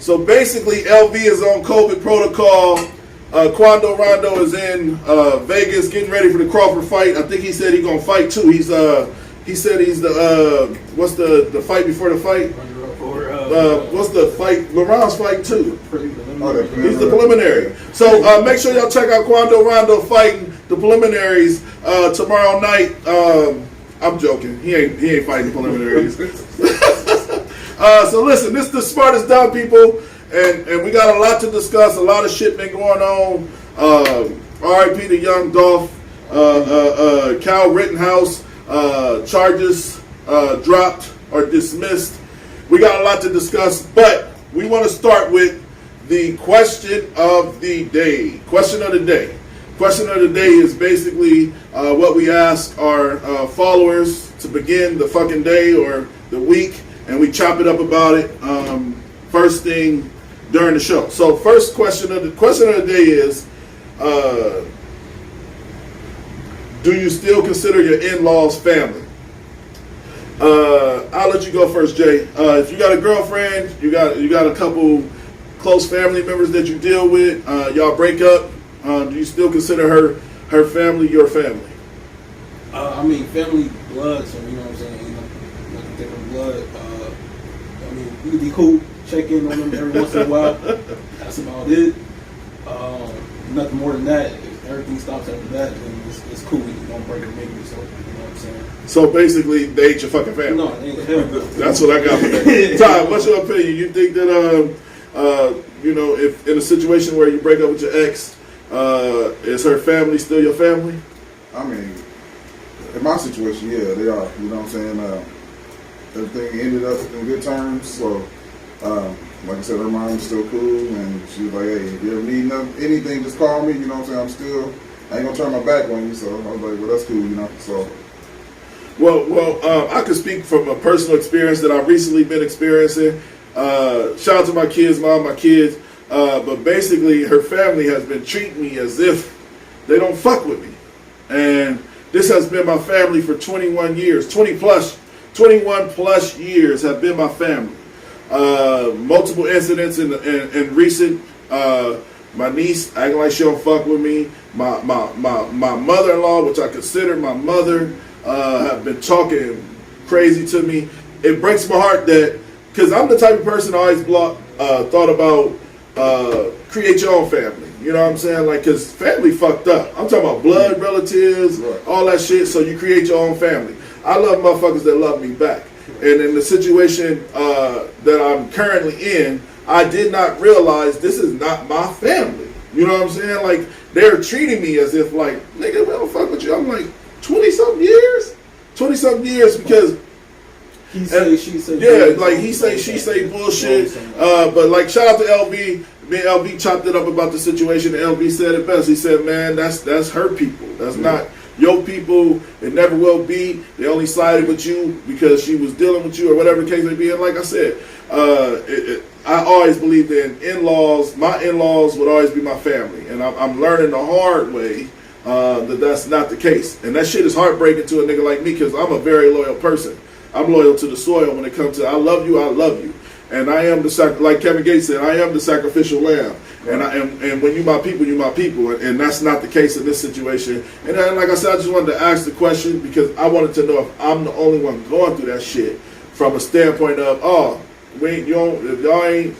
So basically, LV is on COVID protocol. Quando Rondo is in Vegas getting ready for the Crawford fight. I think he said he's gonna fight too. He said he's the what's the fight before the fight? What's the fight? LeBron's fight too. He's the preliminary. So make sure y'all check out Quando Rondo fighting the preliminaries tomorrow night. I'm joking. He ain't fighting preliminaries. So listen, this is the Smartest Dumb People, and we got a lot to discuss. A lot of shit been going on. R.I.P. to Young Dolph. Cal Rittenhouse charges dropped or dismissed. We got a lot to discuss, but we want to start with the question of the day. Question of the day. Question of the day is basically what we ask our followers to begin the fucking day or the week, and we chop it up about it first thing during the show. So first question of the day is, do you still consider your in-laws family? I'll let you go first, Jay. If you got a girlfriend, you got a couple close family members that you deal with, y'all break up, do you still consider her family your family? I mean, family blood, so you know what I'm saying, like different blood. I mean, we can be cool, check in on them every once in a while. That's about it. Nothing more than that. If everything stops after that, then it's cool. You don't break a nigga, so you know what I'm saying. So basically, they ain't your fucking family. No, they ain't hell. That's what I got for that. Ty, what's your opinion? You think that if in a situation where you break up with your ex, is her family still your family? I mean, in my situation, yeah, they are. You know what I'm saying? Everything ended up in good terms. So, like I said, her mom's still cool, and she was like, "Hey, if you ever need anything, just call me." You know what I'm saying? I ain't gonna turn my back on you. So I was like, "Well, that's cool," you know. So. Well, I could speak from a personal experience that I've recently been experiencing. Shout out to my kids, mom, my kids. But basically, her family has been treating me as if they don't fuck with me. And this has been my family for 21 years. 21 plus years have been my family. Multiple incidents in recent. My niece acting like she don't fuck with me. My mother-in-law, which I consider my mother, have been talking crazy to me. It breaks my heart that, because I'm the type of person I always thought about create your own family. You know what I'm saying? Like, because family fucked up. I'm talking about blood relatives, all that shit, so you create your own family. I love motherfuckers that love me back. And in the situation that I'm currently in, I did not realize this is not my family. You know what I'm saying? Like, they're treating me as if, like, nigga, we don't fuck with you. I'm like, 20-something years? 20-something years because... He say, she say. Yeah, like he say, she say bullshit. But like, shout out to LV. Me and LV chopped it up about the situation, and LV said it best. He said, man, that's her people. That's not your people. It never will be. They only sided with you because she was dealing with you or whatever the case may be. And like I said, I always believed in in-laws. My in-laws would always be my family. And I'm learning the hard way that's not the case. And that shit is heartbreaking to a nigga like me because I'm a very loyal person. I'm loyal to the soil when it comes to I love you, and I am like Kevin Gates said, I am the sacrificial lamb, and when you my people, and that's not the case in this situation. And then, like I said, I just wanted to ask the question because I wanted to know if I'm the only one going through that shit from a standpoint of if y'all ain't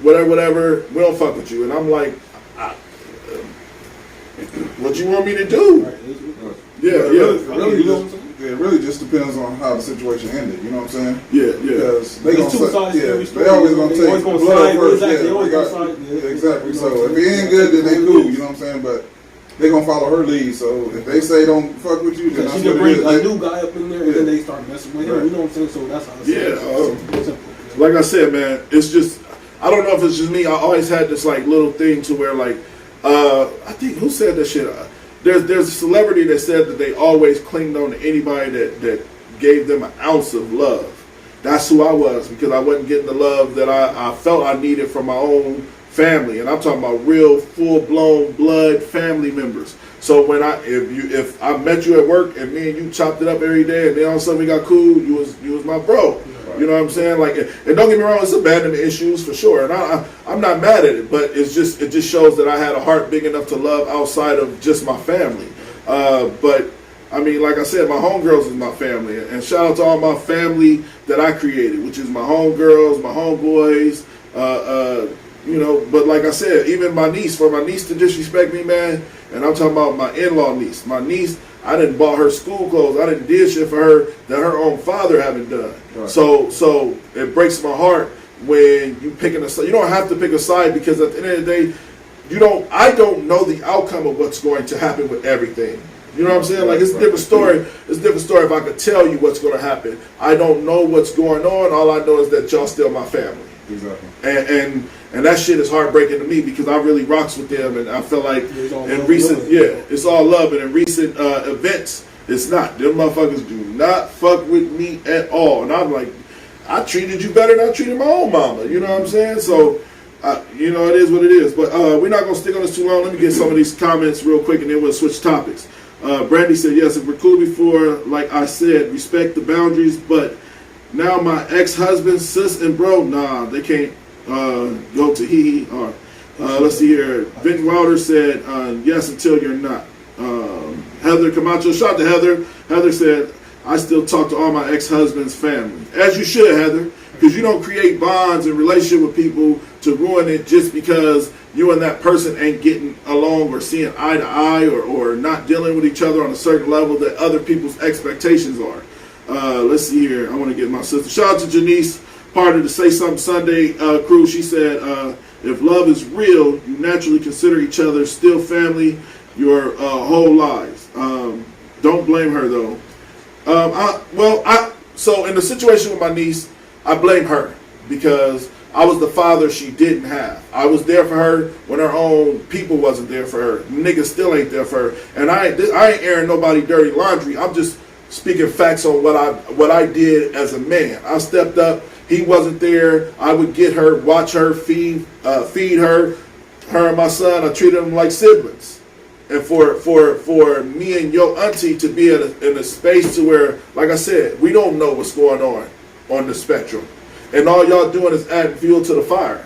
whatever, we don't fuck with you, and I'm like, what you want me to do? It really just depends on how the situation ended. You know what I'm saying? Yeah. Because they always gonna take blood first. Exactly. So if it ain't good, then they cool. You know what I'm saying? But they gonna follow her lead. So if they say don't fuck with you, then that's what it is. A new guy up in there, and then they start messing with him. You know what I'm saying? So that's how it's like I said, man, it's just I don't know if it's just me. I always had this like little thing to where like I think who said that shit. There's a celebrity that said that they always clinged on to anybody that gave them an ounce of love. That's who I was because I wasn't getting the love that I felt I needed from my own family, and I'm talking about real full-blown blood family members. So when if I met you at work and me and you chopped it up every day, and then all of a sudden we got cool, you was my bro. You know what I'm saying? Like, and don't get me wrong, it's abandonment issues for sure, and I'm not mad at it, but it just shows that I had a heart big enough to love outside of just my family. But I mean, like I said, my homegirls is my family, and shout out to all my family that I created, which is my homegirls, my homeboys. You know, but like I said, even my niece, for my niece to disrespect me, man, and I'm talking about my in-law niece. My niece, I didn't bought her school clothes. I didn't did shit for her that her own father haven't done. Right. So it breaks my heart when you picking a side. You don't have to pick a side, because at the end of the day, I don't know the outcome of what's going to happen with everything. You know what I'm saying? Like, it's a different story. It's a different story if I could tell you what's going to happen. I don't know what's going on. All I know is that y'all still my family. Exactly. And that shit is heartbreaking to me, because I really rocks with them, and I feel like in recent, it's all love, and in recent events, it's not. Them motherfuckers do not fuck with me at all, and I'm like, I treated you better than I treated my own mama. You know what I'm saying? So, you know, it is what it is. But we're not gonna stick on this too long. Let me get some of these comments real quick, and then we'll switch topics. Brandy said, yes, if we're cool before, like I said, respect the boundaries, but now my ex-husband, sis, and bro, nah, they can't go to he or let's see here. Vinton Wilder said, yes, until you're not. Heather Camacho, shout out to Heather. Heather said, I still talk to all my ex-husband's family. As you should, Heather, because you don't create bonds and relationship with people to ruin it just because you and that person ain't getting along or seeing eye to eye or not dealing with each other on a certain level that other people's expectations are. Let's see here. I want to get my sister. Shout out to Janice, part of the Say Something Sunday crew. She said, if love is real, you naturally consider each other still family your whole lives. Don't blame her, though. So in the situation with my niece, I blame her, because I was the father she didn't have. I was there for her when her own people wasn't there for her. Niggas still ain't there for her. And I ain't airing nobody dirty laundry. I'm just speaking facts on what I did as a man. I stepped up. He wasn't there. I would get her, watch her, feed her and my son. I treated them like siblings. And for me and your auntie to be in a space to where, like I said, we don't know what's going on the spectrum. And all y'all doing is adding fuel to the fire.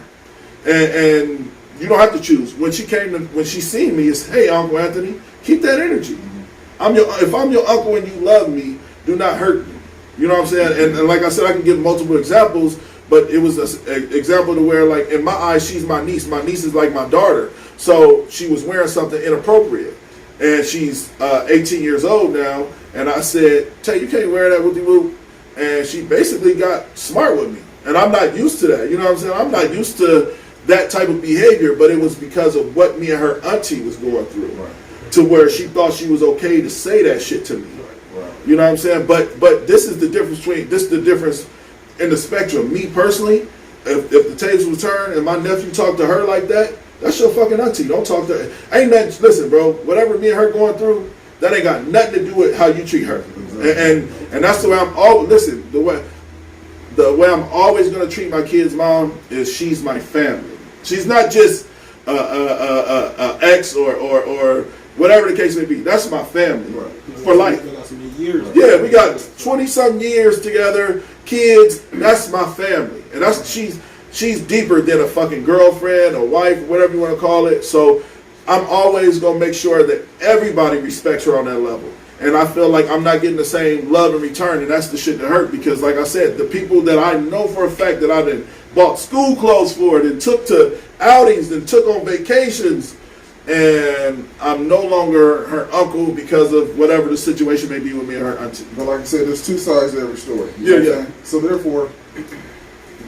And you don't have to choose. When she seen me, it's, hey, Uncle Anthony, keep that energy. If I'm your uncle and you love me, do not hurt me. You know what I'm saying? And like I said, I can give multiple examples, but it was an example to where, like, in my eyes, she's my niece. My niece is like my daughter. So she was wearing something inappropriate. And she's 18 years old now. And I said, Tay, you can't wear that whoopie-whoop. And she basically got smart with me. And I'm not used to that. You know what I'm saying? I'm not used to that type of behavior, but it was because of what me and her auntie was going through. Right. To where she thought she was okay to say that shit to me. Right. You know what I'm saying? But this is the difference in the spectrum. Me personally, if the tables was turned and my nephew talked to her like that, that's your fucking auntie. Don't talk to her. Ain't nothing. Listen, bro. Whatever me and her going through, that ain't got nothing to do with how you treat her. Exactly. And that's the way I'm always. Listen, the way I'm always gonna treat my kid's mom is she's my family. She's not just ex or whatever the case may be. That's my family, right, for life. Yeah, we got 20-something years together, kids. That's my family, and she's deeper than a fucking girlfriend or wife, whatever you want to call it. So I'm always gonna make sure that everybody respects her on that level. And I feel like I'm not getting the same love in return, and that's the shit that hurt, because, like I said, the people that I know for a fact that I done bought school clothes for, and took to outings, and took on vacations, and I'm no longer her uncle because of whatever the situation may be with me and her auntie. But like I said, there's two sides to every story. You know what I'm saying? So therefore,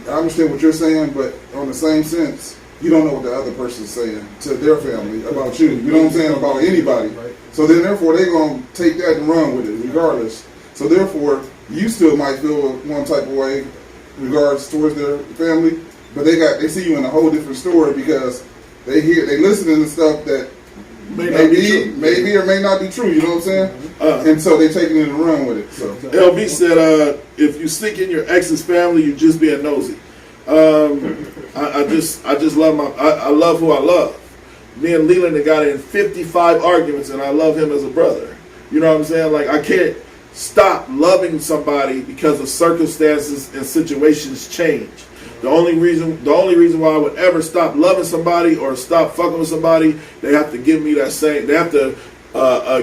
I understand what you're saying, but on the same sense, you don't know what the other person's saying to their family about you. You know what I'm saying? About anybody. Right. So then therefore, they're going to take that and run with it regardless. So therefore, you still might feel one type of way regards towards their family, but they see you in a whole different story because they listening to stuff that maybe or may not be true. You know what I'm saying? And so they're taking it and run with it. So LB said, if you stick in your ex's family, you're just being nosy. I just love I love who I love. Me and Leland have got in 55 arguments, and I love him as a brother. You know what I'm saying? Like, I can't stop loving somebody because of circumstances and situations change. The only reason why I would ever stop loving somebody or stop fucking with somebody, they have to give me that same. They have to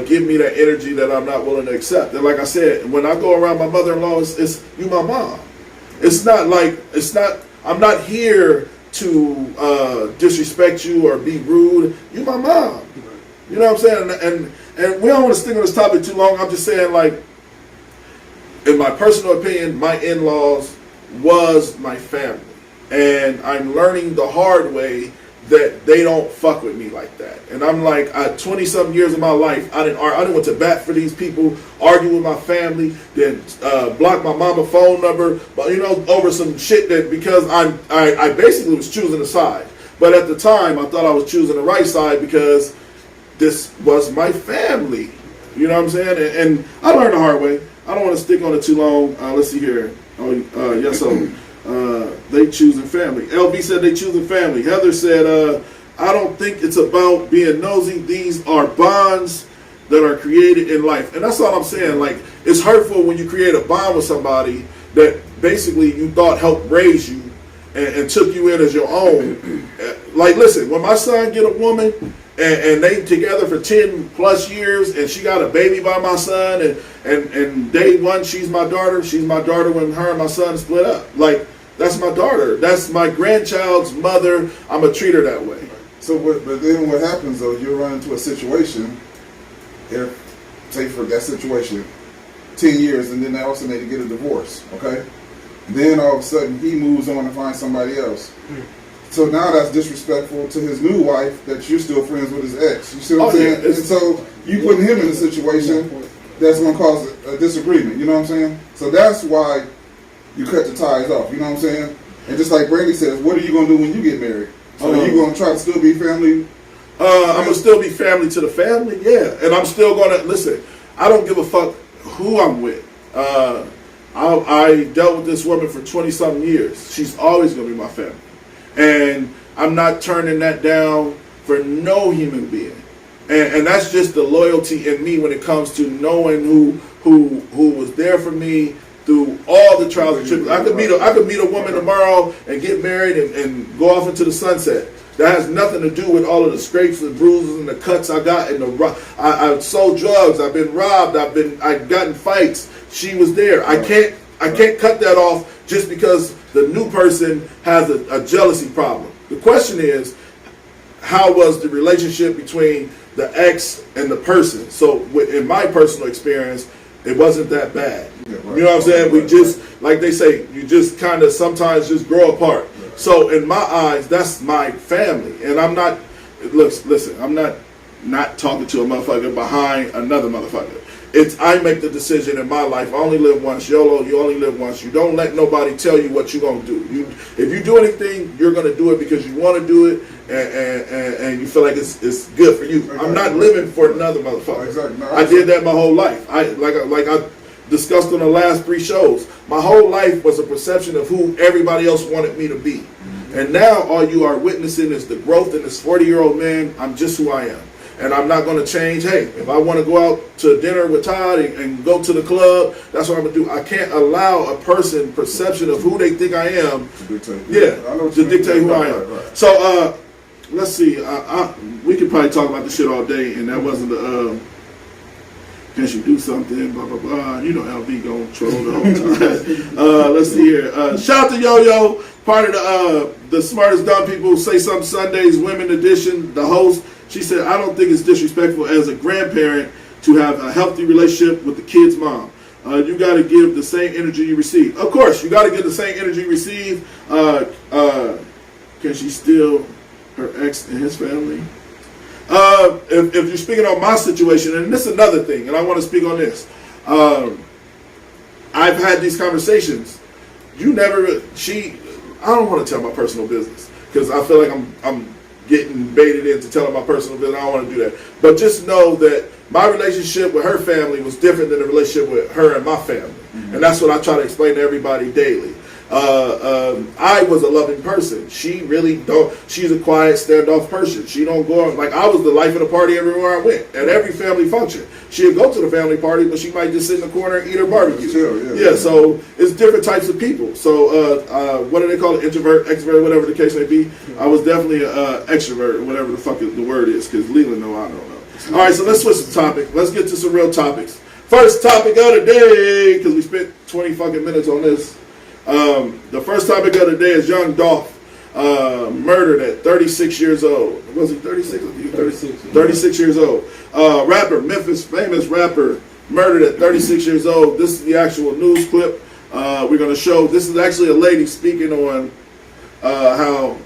give me that energy that I'm not willing to accept. And like I said, when I go around my mother-in-law, it's you my mom. It's not. I'm not here to disrespect you or be rude. You my mom. You know what I'm saying? And we don't want to stick on this topic too long. I'm just saying, like, in my personal opinion, my in-laws was my family. And I'm learning the hard way that they don't fuck with me like that. And I'm like, 20-something years of my life, I didn't went to bat for these people, argue with my family, then block my mama phone number, but over some shit that because I basically was choosing a side. But at the time, I thought I was choosing the right side because this was my family. You know what I'm saying? And I learned the hard way. I don't want to stick on it too long. Let's see here. Yes, so they choosing family. LB said they choosing family. Heather said, I don't think it's about being nosy. These are bonds that are created in life. And that's all I'm saying. Like, it's hurtful when you create a bond with somebody that basically you thought helped raise you and took you in as your own. Like, listen, when my son get a woman and they together for 10 plus years and she got a baby by my son and day one she's my daughter when her and my son split up. Like, that's my daughter. That's my grandchild's mother. I'm going to treat her that way. So, but then what happens though, you run into a situation, say for that situation, 10 years and then all of a sudden they get a divorce, okay? Then all of a sudden he moves on and finds somebody else. So now that's disrespectful to his new wife that you're still friends with his ex. You see what I'm saying? And so you putting him in a situation that's going to cause a disagreement. You know what I'm saying? So that's why you cut the ties off. You know what I'm saying? And just like Brady says, what are you going to do when you get married? So are you going to try to still be family? I'm going to still be family to the family, yeah. And I'm still going to, listen, I don't give a fuck who I'm with. I dealt with this woman for 20-something years. She's always going to be my family. And I'm not turning that down for no human being. And that's just the loyalty in me when it comes to knowing who was there for me through all the trials and tribulations. I could meet a woman tomorrow and get married and go off into the sunset. That has nothing to do with all of the scrapes and bruises and the cuts I got in I've sold drugs, I've been robbed, I've gotten fights. She was there. I can't cut that off just because the new person has a jealousy problem. The question is, how was the relationship between the ex and the person? So in my personal experience, it wasn't that bad. Yeah, right. You know what I'm saying? We just, like they say, you just kind of sometimes just grow apart. Right. So in my eyes, that's my family. And I'm not, listen, I'm not talking to a motherfucker behind another motherfucker. I make the decision in my life. I only live once. YOLO, you only live once. You don't let nobody tell you what you're going to do. If you do anything, you're going to do it because you want to do it and you feel like it's good for you. Exactly. I'm not living for another motherfucker. Exactly. No, I did that my whole life. Like I discussed on the last 3 shows. My whole life was a perception of who everybody else wanted me to be. Mm-hmm. And now all you are witnessing is the growth in this 40-year-old man. I'm just who I am. And I'm not going to change. Hey, if I want to go out to dinner with Todd and go to the club, that's what I'm going to do. I can't allow a person perception of who they think I am to dictate who I am. Right. So let's see. We could probably talk about this shit all day, and that wasn't the can she do something, blah, blah, blah. You know LB going to troll the whole time. Let's see here. Shout out to Yo-Yo, part of the Smartest Dumb People, Say Something Sundays, Women Edition, the host. She said, I don't think it's disrespectful as a grandparent to have a healthy relationship with the kid's mom. You got to give the same energy you receive. Of course, you got to give the same energy you receive. Can she steal her ex and his family? If you're speaking on my situation, and this is another thing, and I want to speak on this. I've had these conversations. I don't want to tell my personal business because I feel like I'm getting baited into telling my personal business. I don't want to do that. But just know that my relationship with her family was different than the relationship with her and my family. Mm-hmm. And that's what I try to explain to everybody daily. I was a loving person. She really don't. She's a quiet, standoff person. She don't go on, like I was the life of the party everywhere I went at every family function. She'd go to the family party, but she might just sit in the corner and eat her barbecue. Chill, yeah. So it's different types of people. So what do they call it? Introvert, extrovert, whatever the case may be. I was definitely an extrovert, whatever the fuck the word is, because Leland know I don't know. All right, so let's switch the topic. Let's get to some real topics. First topic of the day, because we spent 20 fucking minutes on this. The first topic of the day is Young Dolph, murdered at 36 years old. Was he 36? 36 years old. Rapper, Memphis famous rapper, murdered at 36 years old. This is the actual news clip. We're going to show, this is actually a lady speaking on how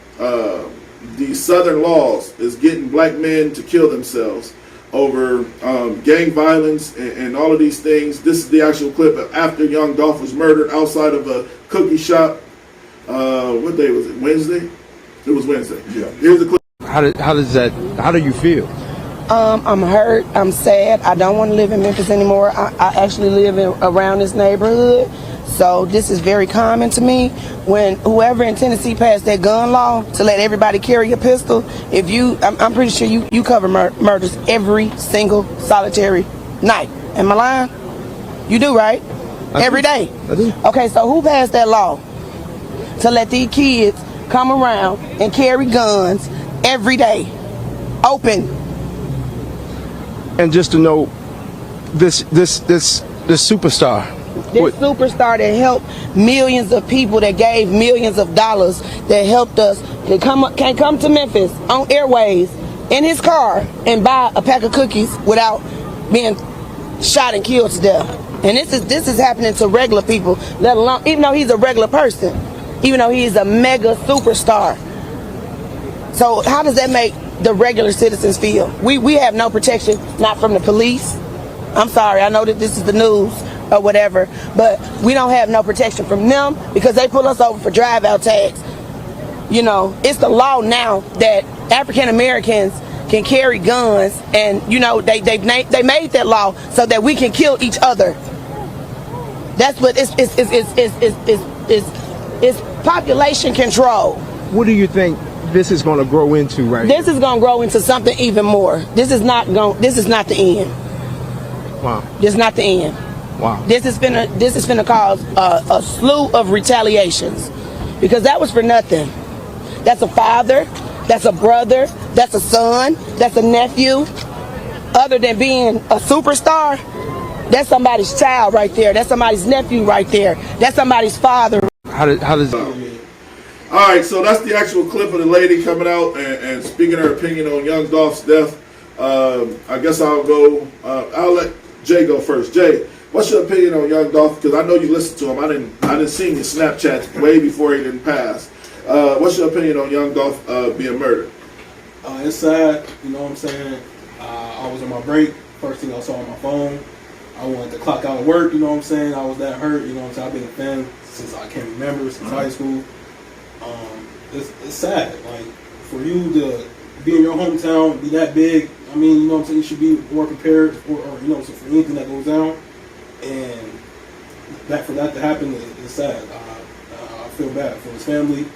the Southern laws is getting black men to kill themselves over gang violence and all of these things. This is the actual clip of after Young Dolph was murdered outside of a cookie shop. What day was it? Wednesday? It was Wednesday. Yeah. Here's the clip. How do you feel? I'm hurt. I'm sad. I don't want to live in Memphis anymore. I actually live around this neighborhood. So this is very common to me. When whoever in Tennessee passed that gun law to let everybody carry a pistol, if you, I'm pretty sure you cover murders every single solitary night. Am I lying? You do, right? Every day. I do. Okay, so who passed that law to let these kids come around and carry guns every day, open? And just to know, this superstar. This superstar that helped millions of people, that gave millions of dollars, that helped us, can come to Memphis on airways in his car and buy a pack of cookies without being shot and killed to death. And this is happening to regular people, let alone, even though he's a regular person, even though he's a mega superstar. So how does that make the regular citizens feel? We have no protection, not from the police. I'm sorry, I know that this is the news or whatever, but we don't have no protection from them because they pull us over for drive-out tags. You know, it's the law now that African Americans can carry guns, and you know they made that law so that we can kill each other. That's what it's population control. What do you think this is going to grow into right This is going to grow into something even more. This is not the end. Wow. This is not the end. Wow. This is finna cause a slew of retaliations, because that was for nothing. That's a father, that's a brother, that's a son, that's a nephew. Other than being a superstar, that's somebody's child right there. That's somebody's nephew right there. That's somebody's father. How does All right, so that's the actual clip of the lady coming out and speaking her opinion on Young Dolph's death. I guess I'll go. I'll let Jay go first. Jay, what's your opinion on Young Dolph? Because I know you listened to him. I didn't see your Snapchat way before he didn't pass. What's your opinion on Young Dolph being murdered? It's sad. You know what I'm saying? I was on my break. First thing I saw on my phone. I wanted to clock out of work. You know what I'm saying? I was that hurt. You know what I'm saying? I've been a fan since I can remember, since high school. It's sad. Like, for you to be in your hometown, be that big. I mean, you know what I'm saying? You should be more prepared for, or you know, so for anything that goes down. And for that to happen is sad. I feel bad for his family.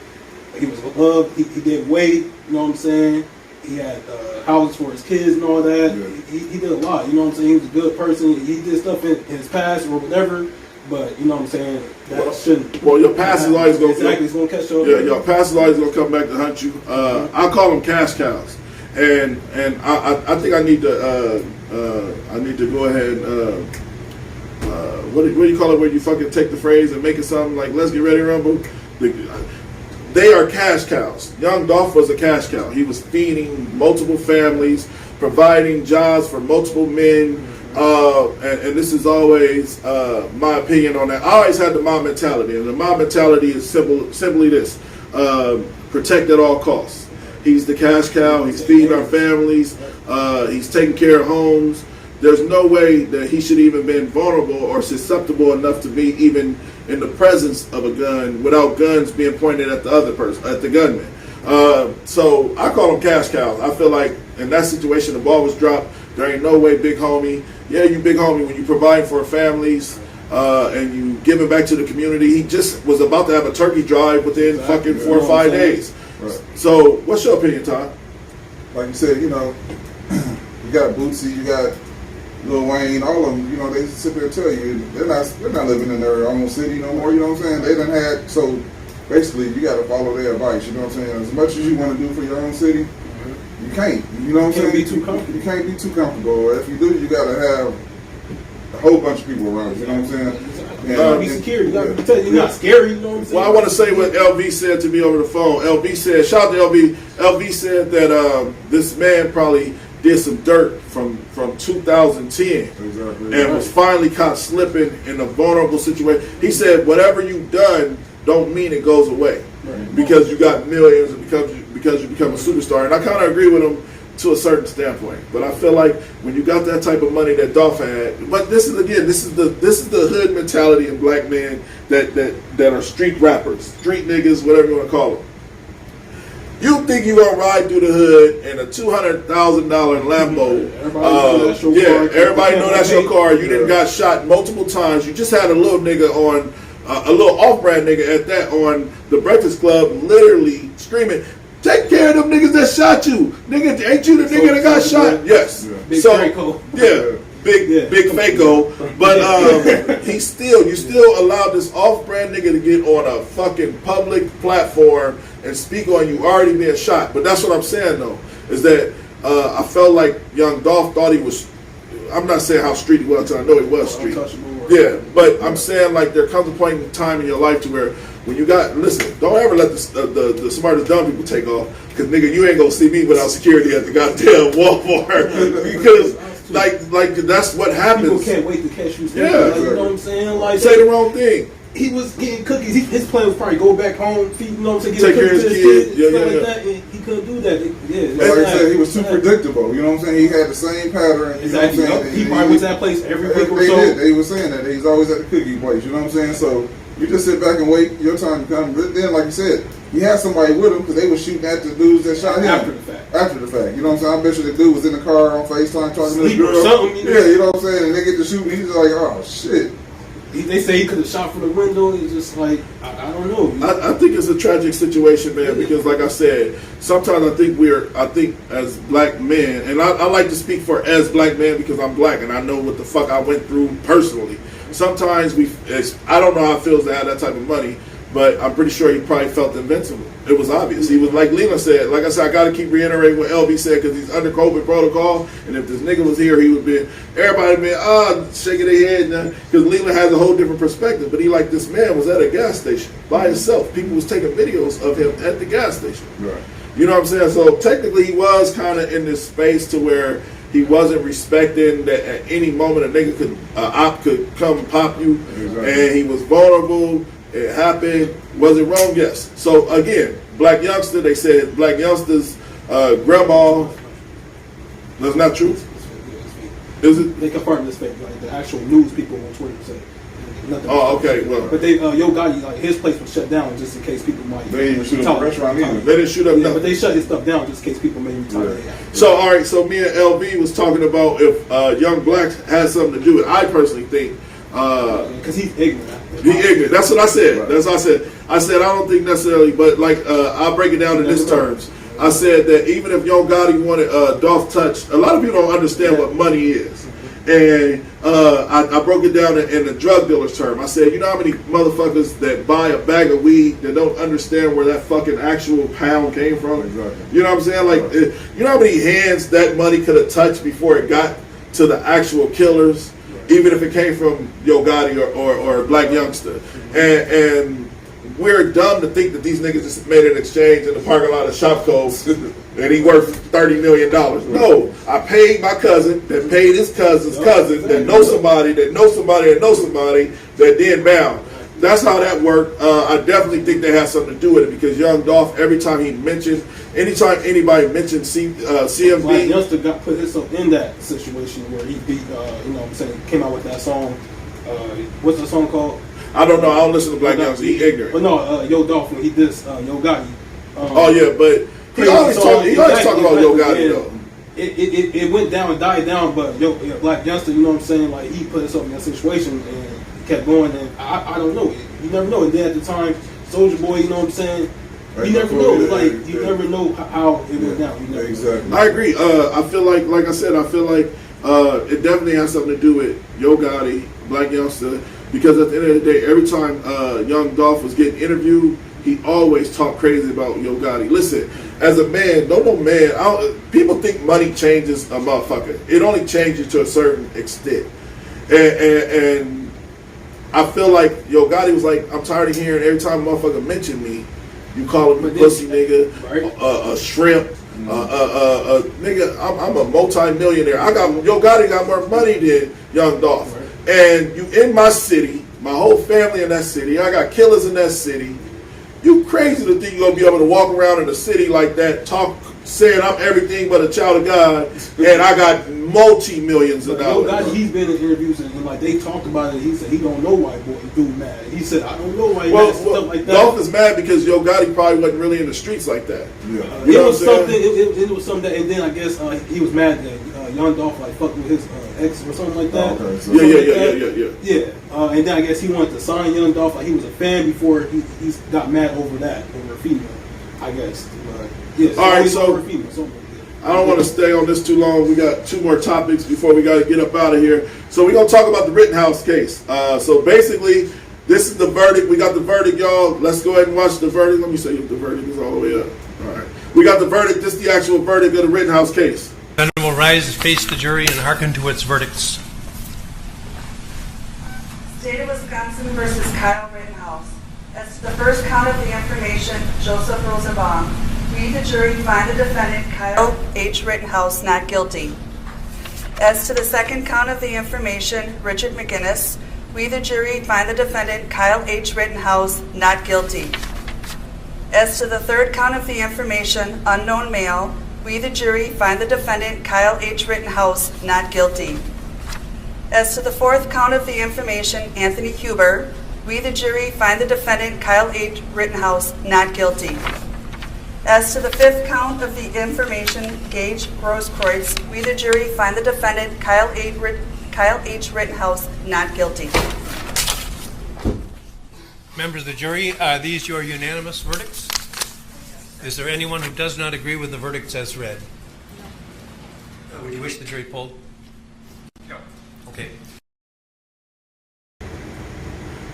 He was loved. He did weight. You know what I'm saying? He had houses for his kids and all that. Yeah. He did a lot. You know what I'm saying? He was a good person. He did stuff in his past or whatever. But you know what I'm saying? That shouldn't. Well, your past is always going to exactly. It's going to catch up. Yeah, your past is always going to come back to hunt you. I call them cash cows, and I think I need to go ahead. What do you call it when you fucking take the phrase and make it something like "Let's get ready to rumble"? They are cash cows. Young Dolph was a cash cow. He was feeding multiple families, providing jobs for multiple men. And this is always my opinion on that. I always had the mob mentality, and the mob mentality is simply this: protect at all costs. He's the cash cow. He's feeding our families. He's taking care of homes. There's no way that he should even been vulnerable or susceptible enough to be even in the presence of a gun without guns being pointed at the other person, at the gunman. So I call them cash cows. I feel like in that situation, the ball was dropped. There ain't no way, big homie. Yeah, you big homie when you provide for families. and you give it back to the community. He just was about to have a turkey drive within fucking 4 or 5 days. Right. So, what's your opinion, Tom? Like you said, you know, you got Bootsy, you got Lil Wayne, all of them. You know, they sit there and tell you they're not living in their own city no more. You know what I'm saying? They done had so. Basically, you got to follow their advice. You know what I'm saying? As much as you want to do for your own city, you can't. You know what I'm saying? Be too comfortable. You can't be too comfortable. If you do, you got to have a whole bunch of people around you. You know what I'm saying? You gotta be secure. You gotta be you're not scary. You know what I'm saying? Well, I want to say what LV said to me over the phone. LV said, shout out to LV. LV said that this man probably did some dirt from 2010 Exactly. and was finally caught slipping in a vulnerable situation. He said, whatever you've done don't mean it goes away because you got millions and because you become a superstar. And I kind of agree with him to a certain standpoint. But I feel like when you got that type of money that Dolph had, but this is the hood mentality in black men that are street rappers, street niggas, whatever you want to call them. You think you gonna ride through the hood in a $200,000 Lambo? Everybody know that's your car. You didn't got shot multiple times. You just had a little nigga on. A little off-brand nigga at that on the Breakfast Club, literally screaming, "Take care of them niggas that shot you, nigga! Ain't you the nigga that got shot?" Yes. Big So Draco. yeah, big Faco. But you still allowed this off-brand nigga to get on a fucking public platform and speak on you already being shot. But that's what I'm saying though, is that I felt like Young Dolph thought he was. I'm not saying how street he was, I know he was street. Yeah, but I'm saying like there comes a point in time in your life to where when you got, listen, don't ever let the smartest dumb people take off, because nigga, you ain't gonna see me without security at the goddamn Walmart, because like that's what happens. People can't wait to catch you. Yeah, like, you know what I'm saying? Like say the wrong thing. He was getting cookies. His plan was probably go back home, feed, you know what I'm saying, Take care of his kid. stuff like that. And he couldn't do that. Like I said, he was too predictable. You know what I'm saying? He had the same pattern. Exactly. You know what I'm saying? He probably went to that place every week or so. They were saying that he's always at the cookie place. You know what I'm saying? So you just sit back and wait your time to come. But then, like you said, he had somebody with him because they were shooting at the dudes that shot him After the fact. After the fact. You know what I'm saying? I bet you the dude was in the car on FaceTime talking to the Sleep or girl. something, you know? Yeah, you know what I'm saying? And they get to shoot, and he's like, oh shit. They say he could have shot from the window. It's just like I don't know. I think it's a tragic situation, man, because like I said, sometimes I think as black men, and I like to speak for as black men because I'm black and I know what the fuck I went through personally. Sometimes I don't know how it feels to have that type of money, but I'm pretty sure he probably felt invincible. It was obvious. He was, like Leland said, like I said, I got to keep reiterating what LB said because he's under COVID protocol, and if this nigga was here, he would be, everybody would be, shaking their head, because Leland has a whole different perspective, but he like, this man was at a gas station by himself. People was taking videos of him at the gas station. Right. You know what I'm saying? So technically he was kind of in this space to where he wasn't respecting that at any moment a nigga could, op could come and pop you, Exactly. and he was vulnerable. It happened. Was it wrong? Yes. So again, black youngster, they said black youngsters, grandma, that's not true. Is it? They confirmed this fake. Like the actual news people on Twitter say nothing. Oh, okay. Well, But they Yo Gotti, like his place was shut down just in case people might. They didn't even shoot up the restaurant either. they didn't shoot up Yeah, nothing. but they shut his stuff down just in case people may retaliate. So all right. So me and LB was talking about if Young Black has something to do with it. I personally think. Because he's ignorant. Be ignorant. That's what I said. That's what I said. I said I don't think necessarily, but like I'll break it down in this terms. I said that even if Young Gotti wanted Dolph touch, a lot of people don't understand what money is, and I broke it down in the drug dealer's term. I said, you know how many motherfuckers that buy a bag of weed that don't understand where that fucking actual pound came from? Exactly. You know what I'm saying? Like, you know how many hands that money could have touched before it got to the actual killers? Even if it came from Yo Gotti or a black youngster. And we're dumb to think that these niggas just made an exchange in the parking lot of Shopko and he worth $30 million. No, I paid my cousin that paid his cousin's cousin that knows somebody that knows somebody that knows somebody that then bound. That's how that worked. I definitely think they had something to do with it because Young Dolph, anytime anybody mentioned CMB. Black Youngster got put himself in that situation where he beat, you know what I'm saying, came out with that song. What's the song called? I don't know. I don't listen to Black Youngster. He ignorant. But no, Yo Dolph, when he did Yo Gotti. Oh yeah, but he always talk about Yo Gotti though. It went down and died down, but Black Youngster, you know what I'm saying, like he put himself in that situation and kept going, and I don't know. You never know. And then at the time, Soldier Boy, you know what I'm saying? You never know. Like you never know how it went down. You never Exactly. I agree. I feel like I said, I feel like it definitely has something to do with Yo Gotti, Black Youngster, because at the end of the day, every time Young Dolph was getting interviewed, he always talked crazy about Yo Gotti. Listen, as a man, people think money changes a motherfucker. It only changes to a certain extent. And I feel like Yo Gotti was like, I'm tired of hearing every time a motherfucker mention me, you call him a pussy nigga, a shrimp, nigga. I'm a multi-millionaire. Yo Gotti got more money than Young Dolph, and you in my city, my whole family in that city. I got killers in that city. You crazy to think you're gonna be able to walk around in a city like that, saying I'm everything but a child of God, and I got multi-millions of dollars. He's been in interviews and like they talked about it. He said he don't know why dude mad. He said I don't know why he mad, stuff like that. Dolph is mad because Yo Gotti probably wasn't really in the streets like that. Yeah. You know it was what I'm something. It was something, and then I guess he was mad that Young Dolph like fucked with his ex or something like that. Okay, so Yeah. And then I guess he wanted to sign Young Dolph. Like he was a fan before he got mad over that, over a female, I guess. Yeah. All right, so over a female, something like that. I don't want to stay on this too long. We got two more topics before we got to get up out of here. So we're going to talk about the Rittenhouse case. So basically, this is the verdict. We got the verdict, y'all. Let's go ahead and watch the verdict. Let me show you if the verdict is all the way up. All right. We got the verdict. This is the actual verdict of the Rittenhouse case. The defendant will rise, face the jury, and hearken to its verdicts. State of Wisconsin versus Kyle Rittenhouse. As to the first count of the information, Joseph Rosenbaum. We, the jury, find the defendant, Kyle H. Rittenhouse, not guilty. As to the second count of the information, Richard McGinnis. We, the jury, find the defendant, Kyle H. Rittenhouse, not guilty. As to the third count of the information, unknown male. We, the jury, find the defendant, Kyle H. Rittenhouse, not guilty. As to the fourth count of the information, Anthony Huber. We, the jury, find the defendant, Kyle H. Rittenhouse, not guilty. As to the fifth count of the information, Gage Grosskreutz, we, the jury, find the defendant, Kyle H. Rittenhouse, not guilty. Members of the jury, are these your unanimous verdicts? Is there anyone who does not agree with the verdicts as read? Would you wish the jury polled? No. Okay.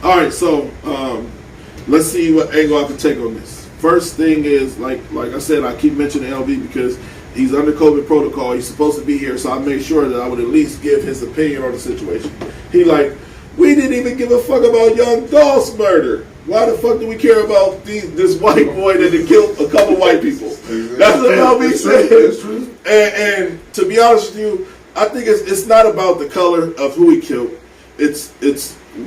All right, so let's see what angle I can take on this. First thing is, like I said, I keep mentioning LB because he's under COVID protocol. He's supposed to be here, so I made sure that I would at least give his opinion on the situation. He like, we didn't even give a fuck about Young Dolph's murder. Why the fuck do we care about this white boy that had killed a couple white people? That's what LB said. And to be honest with you, I think it's not about the color of who he killed. It's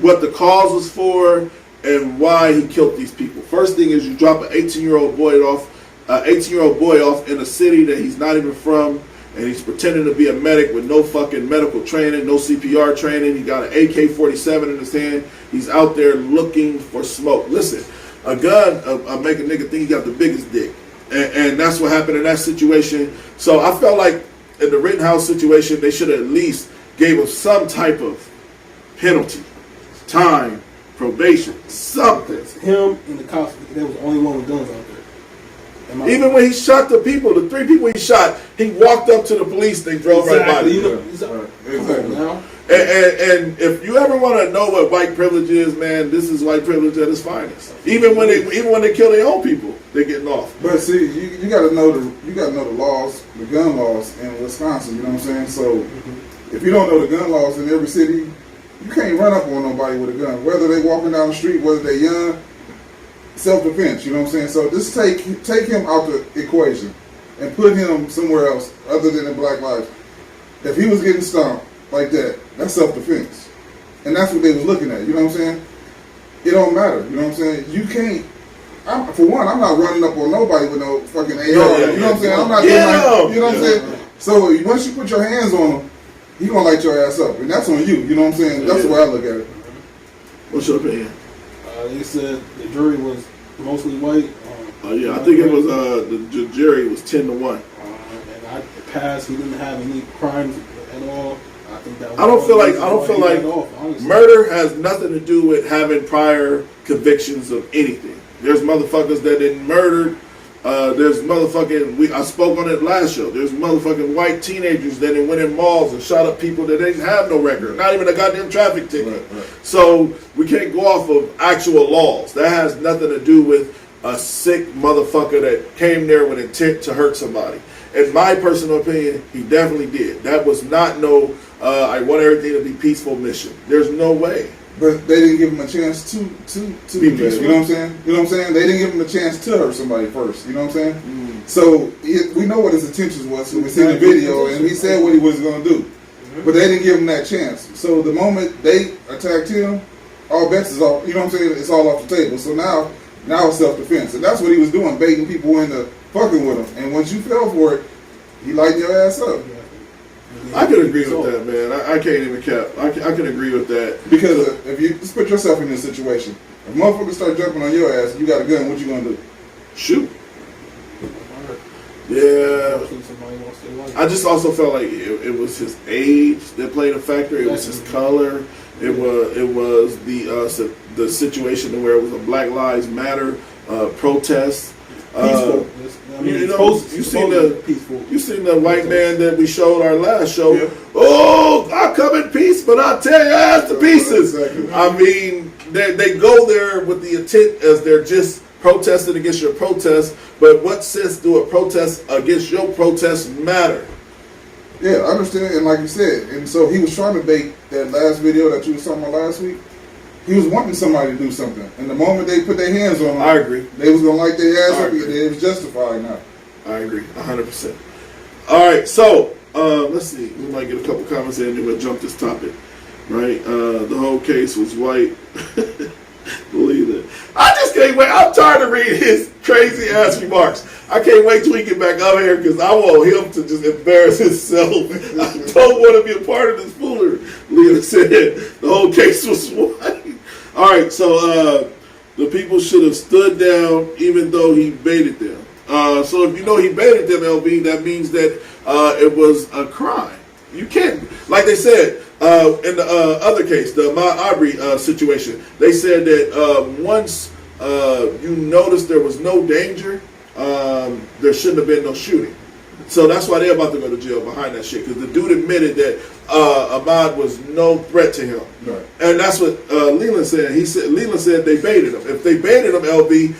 what the cause was for and why he killed these people. First thing is you drop an 18-year-old boy off in a city that he's not even from, and he's pretending to be a medic with no fucking medical training, no CPR training. He got an AK-47 in his hand. He's out there looking for smoke. Listen, a gun make a nigga think he got the biggest dick, and that's what happened in that situation. So I felt like in the Rittenhouse situation, they should have at least gave him some type of penalty, time, probation, something. Him and the cops, they was the only one with guns out there. Even when he shot the people, the 3 people he shot, he walked up to the police, they drove right by them. Exactly. Now, And if you ever want to know what white privilege is, man, this is white privilege at its finest. Even when they kill their own people, they're getting off. But see, you got to know the laws, the gun laws in Wisconsin. You know what I'm saying? So if you don't know the gun laws in every city, you can't run up on nobody with a gun, whether they walking down the street, whether they young. Self-defense, you know what I'm saying? So just take him out the equation and put him somewhere else other than in Black Lives. If he was getting stomped like that, that's self-defense. And that's what they was looking at, you know what I'm saying? It don't matter, you know what I'm saying? You can't, for one, I'm not running up on nobody with no fucking AR, you know what I'm saying? I'm not doing like, you know what I'm saying? So once you put your hands on him, he gonna light your ass up, and that's on you know what I'm saying? That's the way I look at it. What's your opinion? they said the jury was mostly white. Yeah, I think it was the jury was 10-1. And I passed. He didn't have any crimes at all. think that was I don't feel like honestly. murder has nothing to do with having prior convictions of anything. There's motherfuckers that didn't murder. There's motherfucking. I spoke on it last show. There's motherfucking white teenagers that went in malls and shot up people that didn't have no record, not even a goddamn traffic ticket. Right. So we can't go off of actual laws. That has nothing to do with a sick motherfucker that came there with intent to hurt somebody. In my personal opinion, he definitely did. That was not no, I want everything to be peaceful mission. There's no way. But they didn't give him a chance to be peaceful. You know what I'm saying? You know what I'm saying? They didn't give him a chance to hurt somebody first. You know what I'm saying? So we know what his intentions was. So we seen the video, and he said what he was going to do. But they didn't give him that chance. So the moment they attacked him, all bets is off. You know what I'm saying? It's all off the table. So now it's self-defense, and that's what he was doing, baiting people into fucking with him. And once you fell for it, he lightened your ass up. I can agree with that, man. I can't even cap. I can agree with that. Because if you just put yourself in this situation, if motherfuckers start jumping on your ass, you got a gun, what you gonna do? Shoot. Yeah. I just also felt like it was his age that played a factor. It was his color. It was the situation where it was a Black Lives Matter protest. Peaceful. You seen the white man that we showed our last show. Yeah. Oh, I come in peace, but I tear your ass to pieces. Exactly. I mean, they go there with the intent as they're just protesting against your protest. But what sense do a protest against your protest matter? Yeah, I understand. And like you said, and so he was trying to bait that last video that you was talking about last week. He was wanting somebody to do something. And the moment they put their hands on him, I agree. They was going to light their ass up. It was justified now. I agree, 100%. All right, so let's see. We might get a couple comments in and we'll jump this topic. Right? The whole case was white. Believe it. I just can't wait. I'm tired of reading his crazy ass remarks. I can't wait till we get back up here because I want him to just embarrass himself. I don't want to be a part of this foolery. Leah said the whole case was white. All right, so the people should have stood down even though he baited them. So if you know he baited them, LB, that means that it was a crime. You can't, like they said in the other case, the Ahmaud Arbery situation, they said that once you noticed there was no danger, there shouldn't have been no shooting. So that's why they're about to go to jail behind that shit, because the dude admitted that Ahmaud was no threat to him. Right. And that's what Leland said. Leland said they baited him. If they baited him, LB,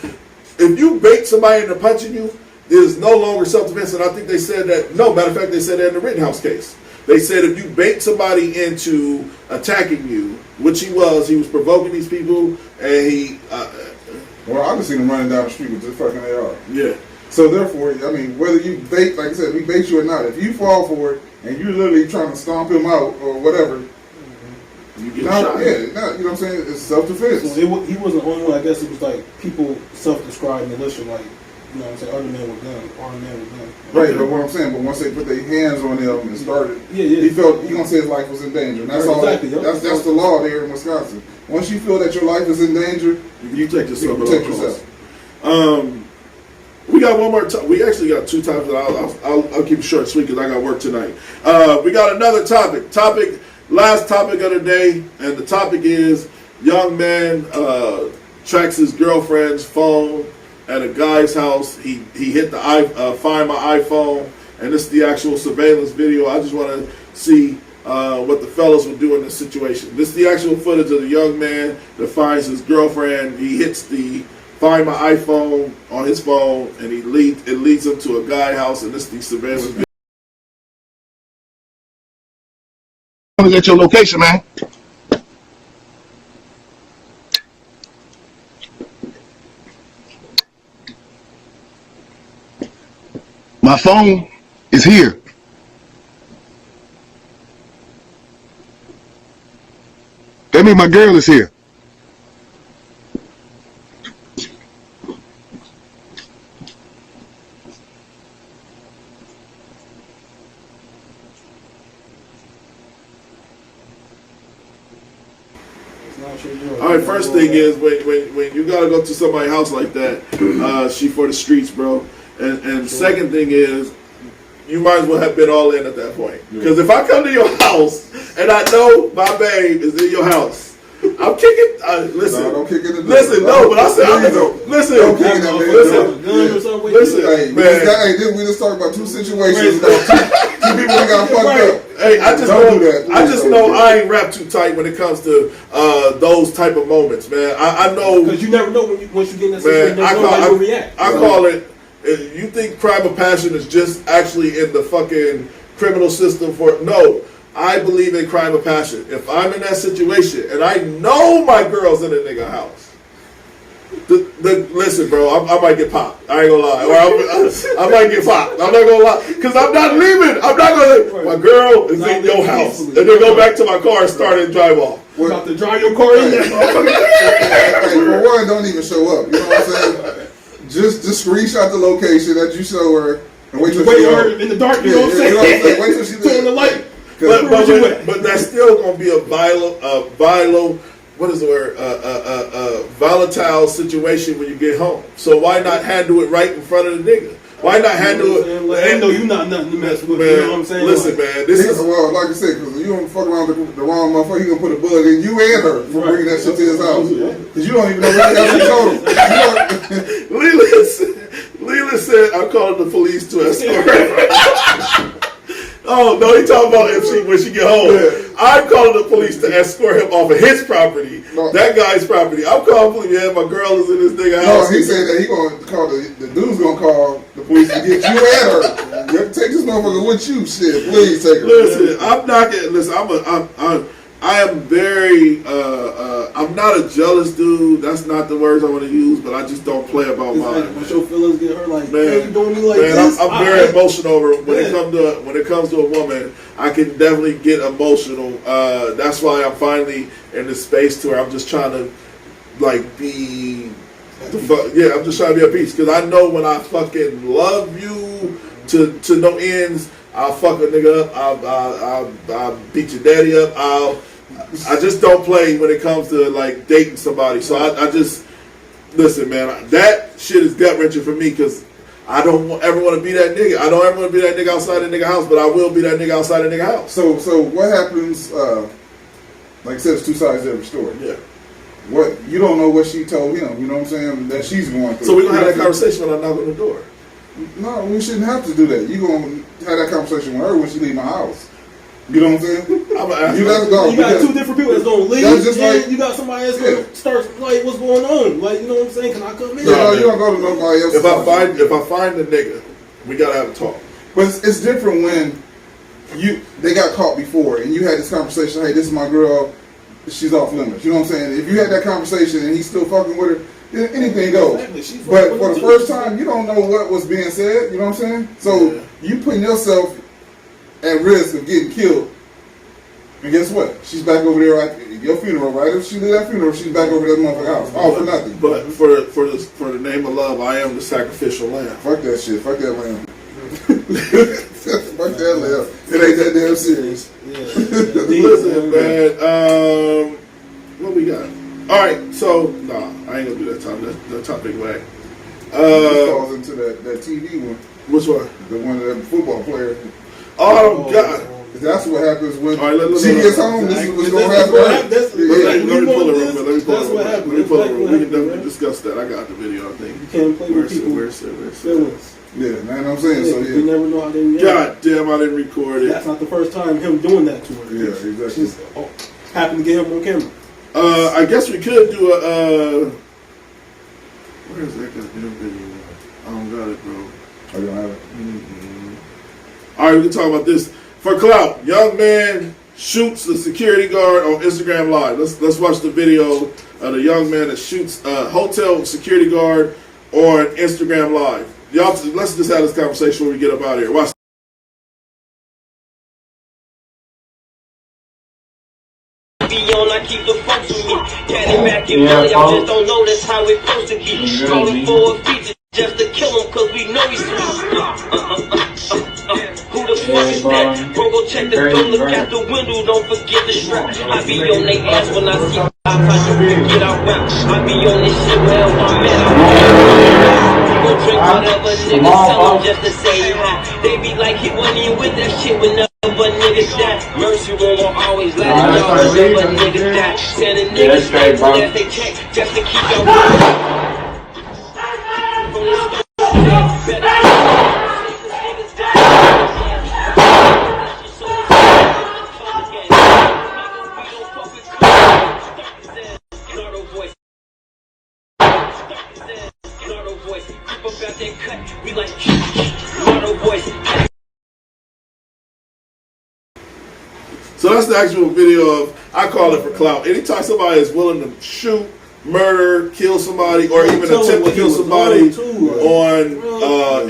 if you bait somebody into punching you, it is no longer self-defense. And I think they said that, no, matter of fact, they said that in the Rittenhouse case. They said if you bait somebody into attacking you, which he was provoking these people, and he... well, I just seen him running down the street with just fucking AR. Yeah. So therefore, I mean, whether you bait, like I said, we bait you or not, if you fall for it and you're literally trying to stomp him out or whatever, you get shot. Yeah, you know what I'm saying? It's self-defense. So he wasn't the only one. I guess it was like people self-described militia, like, you know what I'm saying, other men with guns, armed men with guns. Right, but what I'm saying, but once they put their hands on him and started, yeah. he felt, he gonna say his life was in danger. And that's all. Exactly, That's the law there in Wisconsin. Once you feel that your life is in danger, you protect yourself. Protect yourself. We got one more time. We actually got two times, but I'll keep it short and sweet because I got work tonight. We got another topic. Last topic of the day, and the topic is young man tracks his girlfriend's phone at a guy's house. He hit the Find My iPhone, and this is the actual surveillance video. I just want to see what the fellas would do in this situation. This is the actual footage of the young man that finds his girlfriend. He hits the Find My iPhone on his phone, and it leads him to a guy house, and this is the surveillance video. Let me get your location, man. My phone is here. That means my girl is here. All right, first thing is when you gotta go to somebody's house like that, she for the streets, bro. And second thing is, you might as well have been all in at that point. Because if I come to your house and I know my babe is in your house. I'm kicking. Listen, No, don't kick it in the listen. door. No, but I said, listen, Don't kick it in the door. listen. Hey, Man. we just talked about two situations about two people that got fucked up. Hey, I just Don't know, do that. I just know I ain't wrapped too tight when it comes to those type of moments, man. I know because you never know once you get in that man. situation, how you react. I call it. You think crime of passion is just actually in the fucking criminal system for no. I believe in crime of passion. If I'm in that situation and I know my girl's in a nigga house, listen, bro, I might get popped. I ain't gonna lie. Or I might get popped. I'm not gonna lie. Because I'm not leaving. I'm not gonna. My girl is in your house. And then go back to my car and start and drive off. You about to drive your car in there. Hey, for one, don't even show up. You know what I'm saying? Just screenshot the location that you show her and wait till she her in the dark. You know what I'm saying? Wait till she turn the light. But that's still gonna be a what is the word? Volatile situation when you get home. So why not handle it right in front of the nigga? Why not handle it? I know you not nothing to mess with. Man, You know what I'm saying? listen, man. This is well, like I said, because you don't fuck around with the wrong motherfucker, he gonna put a bug in you and her for bringing that shit to his house. Because you don't even know what else he told him. Leland said, "I'm calling the police to escort her." Oh no, he talking about when she get home. Yeah. I'm calling the police to escort him off of his property, that guy's property. I'm calling police. Yeah, my girl is in this nigga house. No, he said that he gonna call the dude's gonna call the police to get you and her. You have to take this motherfucker with you. Shit, please take her. Listen, I'm not getting. Listen, I am very. I'm not a jealous dude. That's not the words I want to use, but I just don't play about mine. Once your feelings get hurt, like man, you doing me like man, this. I'm very emotional over when it comes to a woman. I can definitely get emotional. That's why I'm finally in this space to where I'm just trying to like be. I'm just trying to be at peace because I know when I fucking love you to no ends. I'll fuck a nigga up. I'll beat your daddy up. I just don't play when it comes to like dating somebody. So I just listen, man. That shit is gut wrenching for me because I don't ever want to be that nigga. I don't ever want to be that nigga outside the nigga house, but I will be that nigga outside the nigga house. So what happens? Like I said, it's two sides to every story. Yeah. What you don't know what she told him. You know what I'm saying? That she's going through. So we're gonna have that conversation when I knock on the door. No, we shouldn't have to do that. You gonna have that conversation with her when she leave my house. You know what I'm saying? You got two different people that's gonna leave. That's just and like, you got somebody that's gonna start like, what's going on? Like, you know what I'm saying? Can I come in? No, you don't go to nobody else. If I find the nigga, we gotta have a talk. But it's different when they got caught before and you had this conversation. Hey, this is my girl. She's off limits. You know what I'm saying? If you had that conversation and he's still fucking with her, then anything goes. Exactly. But for the first time, you don't know what was being said. You know what I'm saying? So you putting yourself at risk of getting killed. And guess what? She's back over there at your funeral, right? If she did that funeral, she's back over there at that motherfucker's house. All for nothing. But for the name of love, I am the sacrificial lamb. Fuck that shit. Fuck that lamb. Fuck that lamb. It ain't that damn serious. Listen, man. What we got? All right. So I ain't gonna do that time. That topic whack. This falls into that TV one. Which one? The one that the football player. Oh God. That's what happens when she gets home. This is what's going to happen. Let me pull it real quick. Let me pull it. We can definitely discuss that. I got the video. I think. You can't play with people's feelings. Yeah, man. I'm saying so. Yeah. You never know how they react. God damn, I didn't record it. That's not the first time him doing that to her. Yeah, exactly. She's happened to get him on camera. I guess we could do a. Where is that goddamn video? I don't got it, bro. I don't have it. All right, we can talk about this. For clout, young man shoots the security guard on Instagram Live. Let's watch the video of the young man that shoots a hotel security guard on Instagram Live. Y'all, let's just have this conversation when we get up out of here. Watch. I keep the fuck with me. Getting back in belly, I just don't know that's how it's supposed to be. Calling for a feature just to kill him cause we know he's sweet. Who the fuck is that? Bro, go check the door, look out the window, don't forget the strap. I be on they ass when I see I try to get out rap. I be on this shit wherever I'm at. People drink whatever niggas sell them just to say hi. They be like, he wasn't even with that shit whenever a nigga die. Mercy won't always last. Y'all whenever niggas die. Sending niggas straight to as they check just to keep your So that's the actual video of, I call it for clout. Anytime somebody is willing to shoot, murder, kill somebody, or even attempt to kill somebody on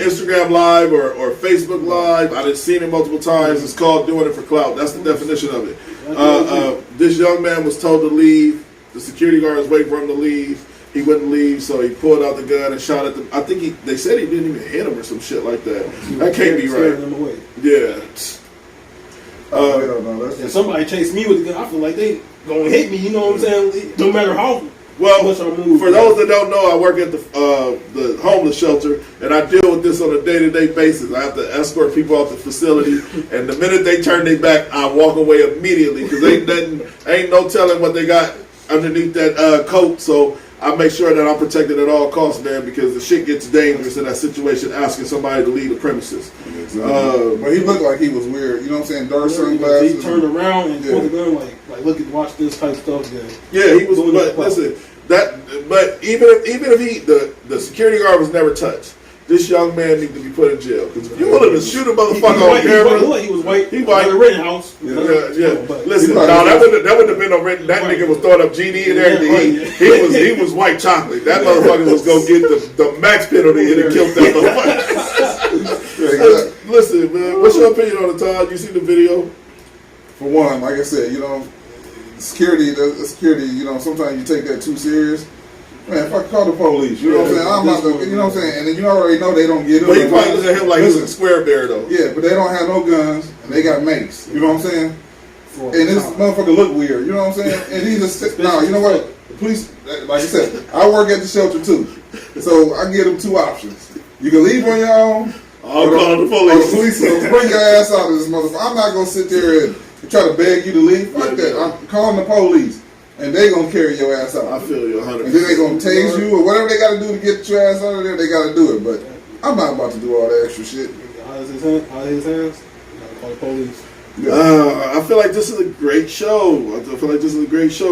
Instagram Live or Facebook Live, I've seen it multiple times. It's called doing it for clout. That's the definition of it. This young man was told to leave. The security guard was waiting for him to leave. He wouldn't leave, so he pulled out the gun and shot at them. I think they said he didn't even hit him or some shit like that. That can't be right. Yeah. If somebody chase me with a gun, I feel like they gonna hit me. You know what I'm saying? No matter how. Well, for those that don't know, I work at the homeless shelter, and I deal with this on a day-to-day basis. I have to escort people off the facility, and the minute they turn their back, I walk away immediately because ain't no telling what they got underneath that coat. So I make sure that I'm protected at all costs, man, because the shit gets dangerous in that situation, asking somebody to leave the premises. But he looked like he was weird. You know what I'm saying? Dark sunglasses. He turned around and pulled the gun like watch this type stuff. Yeah, he was. But listen, but even if the security guard was never touched, this young man needs to be put in jail. Because if you wanted to shoot a motherfucker on camera, he was white. He white. The Rittenhouse. Yeah. Listen, that wouldn't have been no written. That nigga was throwing up GD and everything. He was white chocolate. That motherfucker was gonna get the max penalty and killed that motherfucker. Listen, man, what's your opinion on the Todd? You see the video? For one, like I said, security, you know, sometimes you take that too serious. Man, if I call the police, you know what I'm saying? I'm not gonna, you know what I'm saying? And then you already know they don't get it. But he probably looks at him like he's a square bear, though. Yeah, but they don't have no guns, and they got mace. You know what I'm saying? And this motherfucker look weird, you know what I'm saying? And he just, no, you know what? The police, like I said, I work at the shelter too. So I give them two options. You can leave on your own, I'll call the police. Or the police will bring your ass out of this motherfucker. I'm not going to sit there and try to beg you to leave. Fuck that. I'm calling the police. And they going to carry your ass out. I feel you 100%. And then they going to tase you or whatever they got to do to get your ass out of there, they got to do it. But I'm not about to do all that extra shit. Out of his hands, you got to call the police. I feel like this is a great show.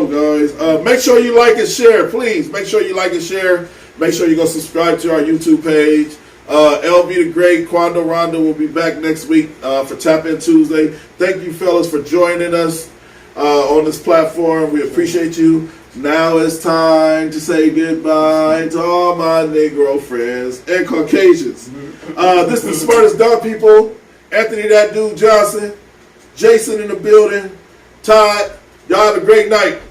Guys. Make sure you like and share, please. Make sure you like and share. Make sure you go subscribe to our YouTube page. LB the Great, Quando Rondo will be back next week for Tap In Tuesday. Thank you, fellas, for joining us on this platform. We appreciate you. Now it's time to say goodbye to all my Negro friends and Caucasians. This is the Smartest Dumb People. Anthony That Dude Johnson. Jason in the building. Todd, y'all have a great night.